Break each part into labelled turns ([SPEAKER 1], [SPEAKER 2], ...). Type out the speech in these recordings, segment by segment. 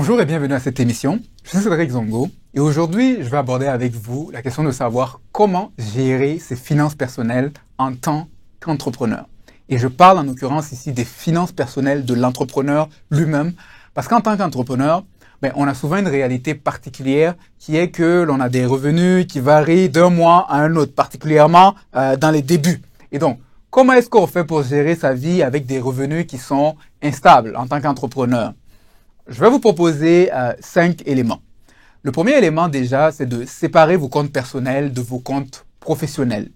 [SPEAKER 1] Bonjour et bienvenue à cette émission. Je suis Cédric Zongo et aujourd'hui, je vais aborder avec vous la question de savoir comment gérer ses finances personnelles en tant qu'entrepreneur. Et je parle en l'occurrence ici des finances personnelles de l'entrepreneur lui-même parce qu'en tant qu'entrepreneur, on a souvent une réalité particulière qui est que l'on a des revenus qui varient d'un mois à un autre, particulièrement dans les débuts. Et donc, comment est-ce qu'on fait pour gérer sa vie avec des revenus qui sont instables en tant qu'entrepreneur? Je vais vous proposer 5 éléments. Le premier élément déjà, c'est de séparer vos comptes personnels de vos comptes professionnels.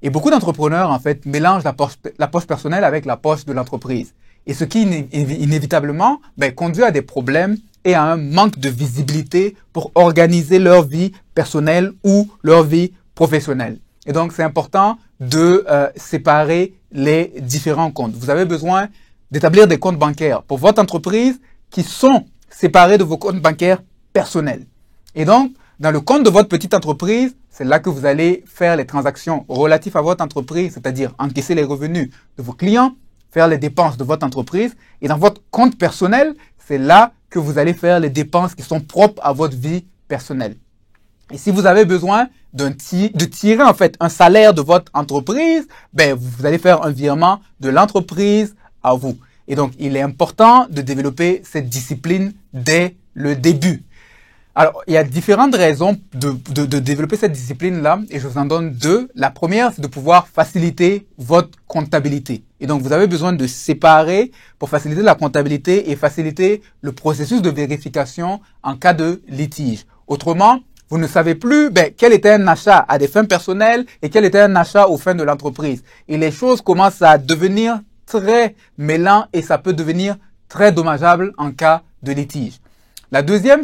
[SPEAKER 1] Et beaucoup d'entrepreneurs, en fait, mélangent la poche personnelle avec la poche de l'entreprise. Et ce qui, inévitablement, conduit à des problèmes et à un manque de visibilité pour organiser leur vie personnelle ou leur vie professionnelle. Et donc, c'est important de séparer les différents comptes. Vous avez besoin d'établir des comptes bancaires pour votre entreprise qui sont séparés de vos comptes bancaires personnels. Et donc, dans le compte de votre petite entreprise, c'est là que vous allez faire les transactions relatives à votre entreprise, c'est-à-dire encaisser les revenus de vos clients, faire les dépenses de votre entreprise. Et dans votre compte personnel, c'est là que vous allez faire les dépenses qui sont propres à votre vie personnelle. Et si vous avez besoin de tirer en fait un salaire de votre entreprise, vous allez faire un virement de l'entreprise à vous. Et donc, il est important de développer cette discipline dès le début. Alors, il y a différentes raisons de développer cette discipline-là et je vous en donne deux. La première, c'est de pouvoir faciliter votre comptabilité. Et donc, vous avez besoin de séparer pour faciliter la comptabilité et faciliter le processus de vérification en cas de litige. Autrement, vous ne savez plus quel était un achat à des fins personnelles et quel était un achat aux fins de l'entreprise. Et les choses commencent à devenir très mêlant et ça peut devenir très dommageable en cas de litige. La deuxième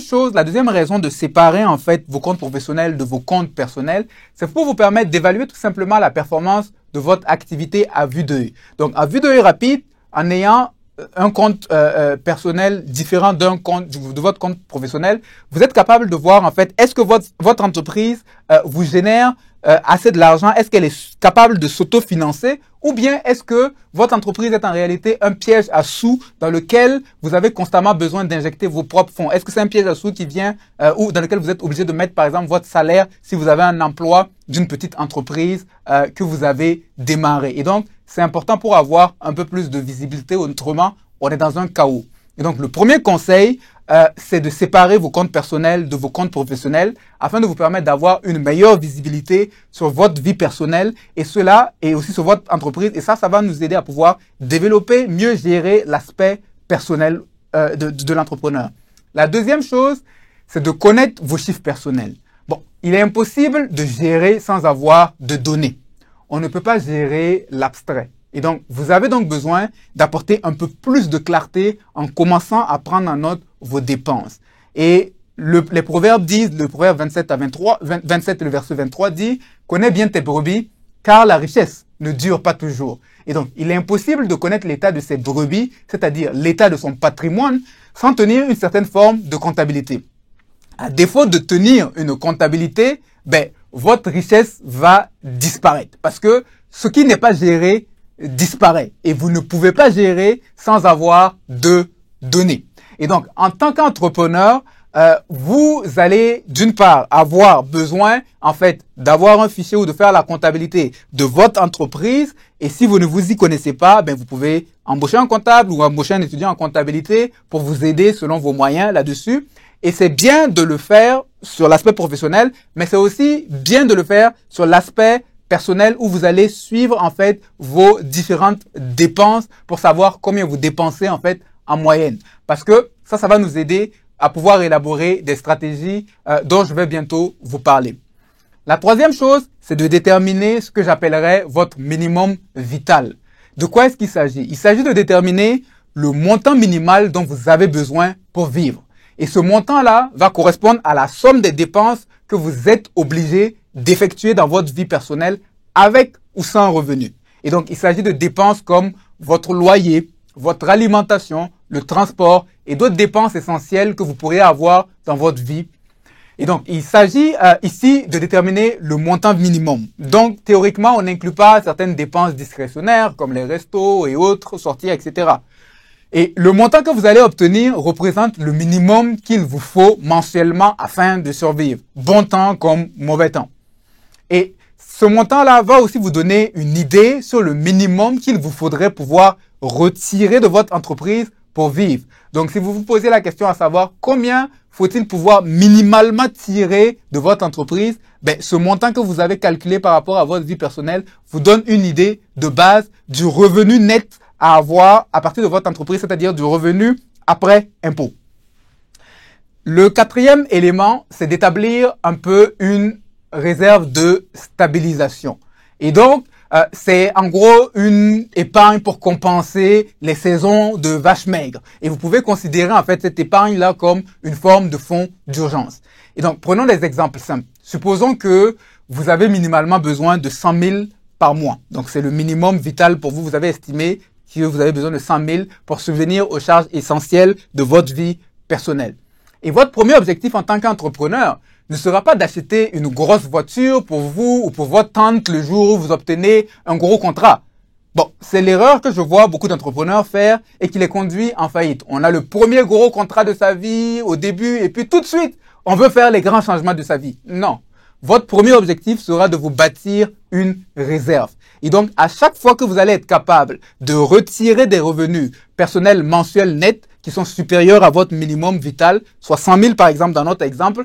[SPEAKER 1] raison de séparer en fait vos comptes professionnels de vos comptes personnels, c'est pour vous permettre d'évaluer tout simplement la performance de votre activité à vue d'œil. Donc à vue d'œil rapide, en ayant un compte personnel différent de votre compte professionnel, vous êtes capable de voir en fait est-ce que votre entreprise vous génère assez de l'argent, est-ce qu'elle est capable de s'autofinancer ou bien est-ce que votre entreprise est en réalité un piège à sous dans lequel vous avez constamment besoin d'injecter vos propres fonds. Est-ce que c'est un piège à sous qui vient ou dans lequel vous êtes obligé de mettre par exemple votre salaire si vous avez un emploi d'une petite entreprise que vous avez démarré. Et donc, c'est important pour avoir un peu plus de visibilité, autrement, on est dans un chaos. Et donc, le premier conseil, c'est de séparer vos comptes personnels de vos comptes professionnels afin de vous permettre d'avoir une meilleure visibilité sur votre vie personnelle et cela et aussi sur votre entreprise. Et ça va nous aider à pouvoir développer, mieux gérer l'aspect personnel de l'entrepreneur. La deuxième chose, c'est de connaître vos chiffres personnels. Bon, il est impossible de gérer sans avoir de données. On ne peut pas gérer l'abstrait. Et donc, vous avez donc besoin d'apporter un peu plus de clarté en commençant à prendre en note vos dépenses. Et les proverbes disent, le proverbe 27 le verset 23 dit, connais bien tes brebis, car la richesse ne dure pas toujours. Et donc, il est impossible de connaître l'état de ses brebis, c'est-à-dire l'état de son patrimoine, sans tenir une certaine forme de comptabilité. À défaut de tenir une comptabilité, votre richesse va disparaître. Parce que ce qui n'est pas géré disparaît. Et vous ne pouvez pas gérer sans avoir de données. Et donc, en tant qu'entrepreneur, vous allez d'une part avoir besoin en fait d'avoir un fichier ou de faire la comptabilité de votre entreprise. Et si vous ne vous y connaissez pas, vous pouvez embaucher un comptable ou embaucher un étudiant en comptabilité pour vous aider selon vos moyens là-dessus. Et c'est bien de le faire sur l'aspect professionnel, mais c'est aussi bien de le faire sur l'aspect personnel où vous allez suivre en fait vos différentes dépenses pour savoir combien vous dépensez en fait en moyenne. Parce que ça va nous aider à pouvoir élaborer des stratégies dont je vais bientôt vous parler. La troisième chose, c'est de déterminer ce que j'appellerais votre minimum vital. De quoi est-ce qu'il s'agit? Il s'agit de déterminer le montant minimal dont vous avez besoin pour vivre. Et ce montant-là va correspondre à la somme des dépenses que vous êtes obligé d'effectuer dans votre vie personnelle avec ou sans revenu. Et donc, il s'agit de dépenses comme votre loyer, votre alimentation, le transport et d'autres dépenses essentielles que vous pourriez avoir dans votre vie. Et donc, il s'agit ici de déterminer le montant minimum. Donc, théoriquement, on n'inclut pas certaines dépenses discrétionnaires comme les restos et autres, sorties, etc. Et le montant que vous allez obtenir représente le minimum qu'il vous faut mensuellement afin de survivre, bon temps comme mauvais temps. Et ce montant-là va aussi vous donner une idée sur le minimum qu'il vous faudrait pouvoir retirer de votre entreprise pour vivre. Donc, si vous vous posez la question à savoir combien faut-il pouvoir minimalement tirer de votre entreprise, ce montant que vous avez calculé par rapport à votre vie personnelle vous donne une idée de base du revenu net à avoir à partir de votre entreprise, c'est-à-dire du revenu après impôt. Le quatrième élément, c'est d'établir un peu une réserve de stabilisation. Et donc, c'est en gros une épargne pour compenser les saisons de vaches maigres. Et vous pouvez considérer en fait cette épargne-là comme une forme de fonds d'urgence. Et donc, prenons des exemples simples. Supposons que vous avez minimalement besoin de 100 000 par mois. Donc, c'est le minimum vital pour vous. Vous avez estimé que vous avez besoin de 100 000 pour subvenir aux charges essentielles de votre vie personnelle. Et votre premier objectif en tant qu'entrepreneur ne sera pas d'acheter une grosse voiture pour vous ou pour votre tante le jour où vous obtenez un gros contrat. Bon, c'est l'erreur que je vois beaucoup d'entrepreneurs faire et qui les conduit en faillite. On a le premier gros contrat de sa vie au début et puis tout de suite, on veut faire les grands changements de sa vie. Non. Votre premier objectif sera de vous bâtir une réserve. Et donc, à chaque fois que vous allez être capable de retirer des revenus personnels mensuels nets qui sont supérieurs à votre minimum vital, soit 100 000 par exemple dans notre exemple,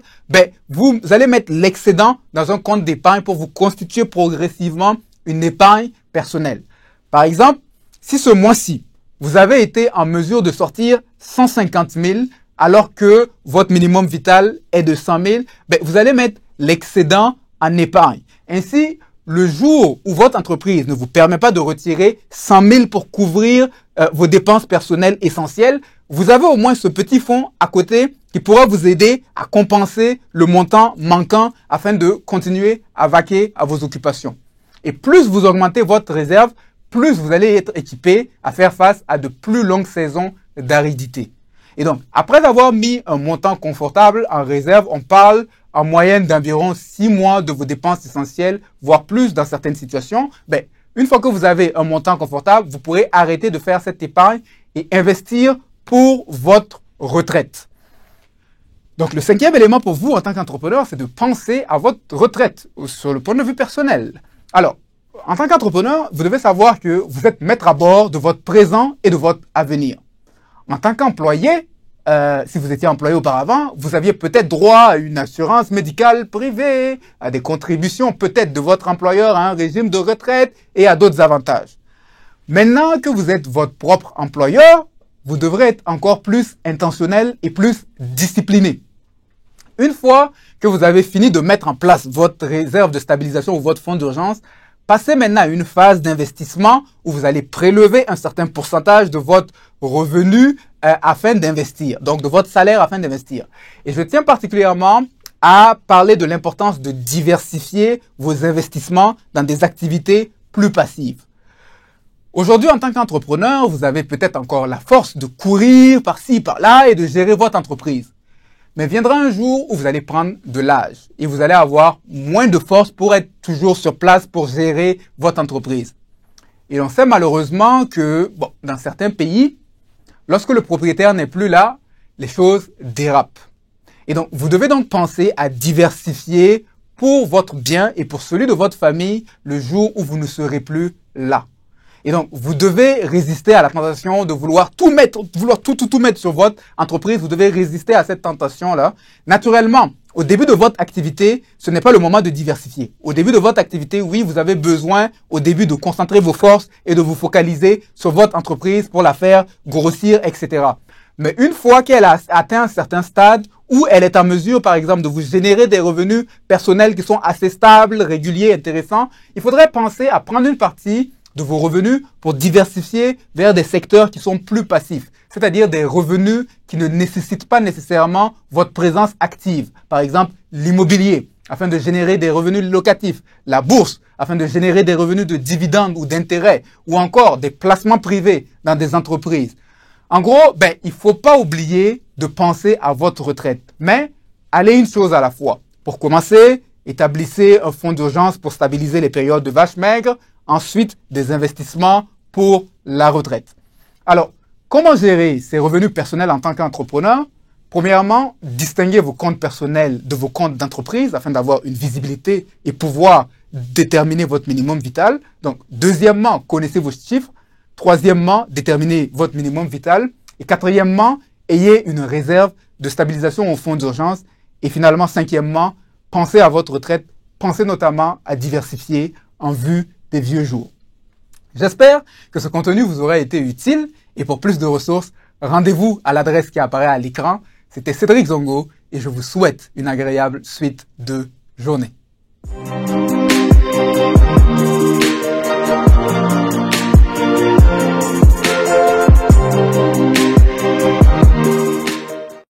[SPEAKER 1] vous allez mettre l'excédent dans un compte d'épargne pour vous constituer progressivement une épargne personnelle. Par exemple, si ce mois-ci, vous avez été en mesure de sortir 150 000 alors que votre minimum vital est de 100 000, vous allez mettre l'excédent en épargne. Ainsi, le jour où votre entreprise ne vous permet pas de retirer 100 000 pour couvrir vos dépenses personnelles essentielles, vous avez au moins ce petit fonds à côté qui pourra vous aider à compenser le montant manquant afin de continuer à vaquer à vos occupations. Et plus vous augmentez votre réserve, plus vous allez être équipé à faire face à de plus longues saisons d'aridité. Et donc, après avoir mis un montant confortable en réserve, on parle en moyenne d'environ 6 mois de vos dépenses essentielles, voire plus dans certaines situations. Une fois que vous avez un montant confortable, vous pourrez arrêter de faire cette épargne et investir pour votre retraite. Donc, le cinquième élément pour vous en tant qu'entrepreneur, c'est de penser à votre retraite sur le point de vue personnel. Alors, en tant qu'entrepreneur, vous devez savoir que vous êtes maître à bord de votre présent et de votre avenir. En tant qu'employé, si vous étiez employé auparavant, vous aviez peut-être droit à une assurance médicale privée, à des contributions peut-être de votre employeur, à un régime de retraite et à d'autres avantages. Maintenant que vous êtes votre propre employeur, vous devrez être encore plus intentionnel et plus discipliné. Une fois que vous avez fini de mettre en place votre réserve de stabilisation ou votre fonds d'urgence, passez maintenant à une phase d'investissement où vous allez prélever un certain pourcentage de votre revenu afin d'investir, donc de votre salaire afin d'investir. Et je tiens particulièrement à parler de l'importance de diversifier vos investissements dans des activités plus passives. Aujourd'hui, en tant qu'entrepreneur, vous avez peut-être encore la force de courir par-ci, par-là et de gérer votre entreprise. Mais viendra un jour où vous allez prendre de l'âge et vous allez avoir moins de force pour être toujours sur place pour gérer votre entreprise. Et on sait malheureusement que, dans certains pays, lorsque le propriétaire n'est plus là, les choses dérapent. Et donc, vous devez donc penser à diversifier pour votre bien et pour celui de votre famille le jour où vous ne serez plus là. Et donc, vous devez résister à la tentation de vouloir tout mettre, tout mettre sur votre entreprise. Vous devez résister à cette tentation-là. Naturellement, au début de votre activité, ce n'est pas le moment de diversifier. Au début de votre activité, oui, vous avez besoin au début de concentrer vos forces et de vous focaliser sur votre entreprise pour la faire grossir, etc. Mais une fois qu'elle a atteint un certain stade où elle est en mesure, par exemple, de vous générer des revenus personnels qui sont assez stables, réguliers, intéressants, il faudrait penser à prendre une partie de vos revenus pour diversifier vers des secteurs qui sont plus passifs, c'est-à-dire des revenus qui ne nécessitent pas nécessairement votre présence active. Par exemple, l'immobilier, afin de générer des revenus locatifs, la bourse, afin de générer des revenus de dividendes ou d'intérêts, ou encore des placements privés dans des entreprises. En gros, il faut pas oublier de penser à votre retraite, mais allez une chose à la fois. Pour commencer, établissez un fonds d'urgence pour stabiliser les périodes de vaches maigres. Ensuite, des investissements pour la retraite. Alors, Comment gérer ses revenus personnels en tant qu'entrepreneur? Premièrement, distinguez vos comptes personnels de vos comptes d'entreprise afin d'avoir une visibilité et pouvoir déterminer votre minimum vital. Donc, deuxièmement, connaissez vos chiffres. Troisièmement, déterminez votre minimum vital. Et quatrièmement, ayez une réserve de stabilisation au fonds d'urgence. Et finalement, cinquièmement, pensez à votre retraite. Pensez notamment à diversifier en vue des vieux jours. J'espère que ce contenu vous aura été utile. Et pour plus de ressources, rendez-vous à l'adresse qui apparaît à l'écran. C'était Cédric Zongo et je vous souhaite une agréable suite de journée.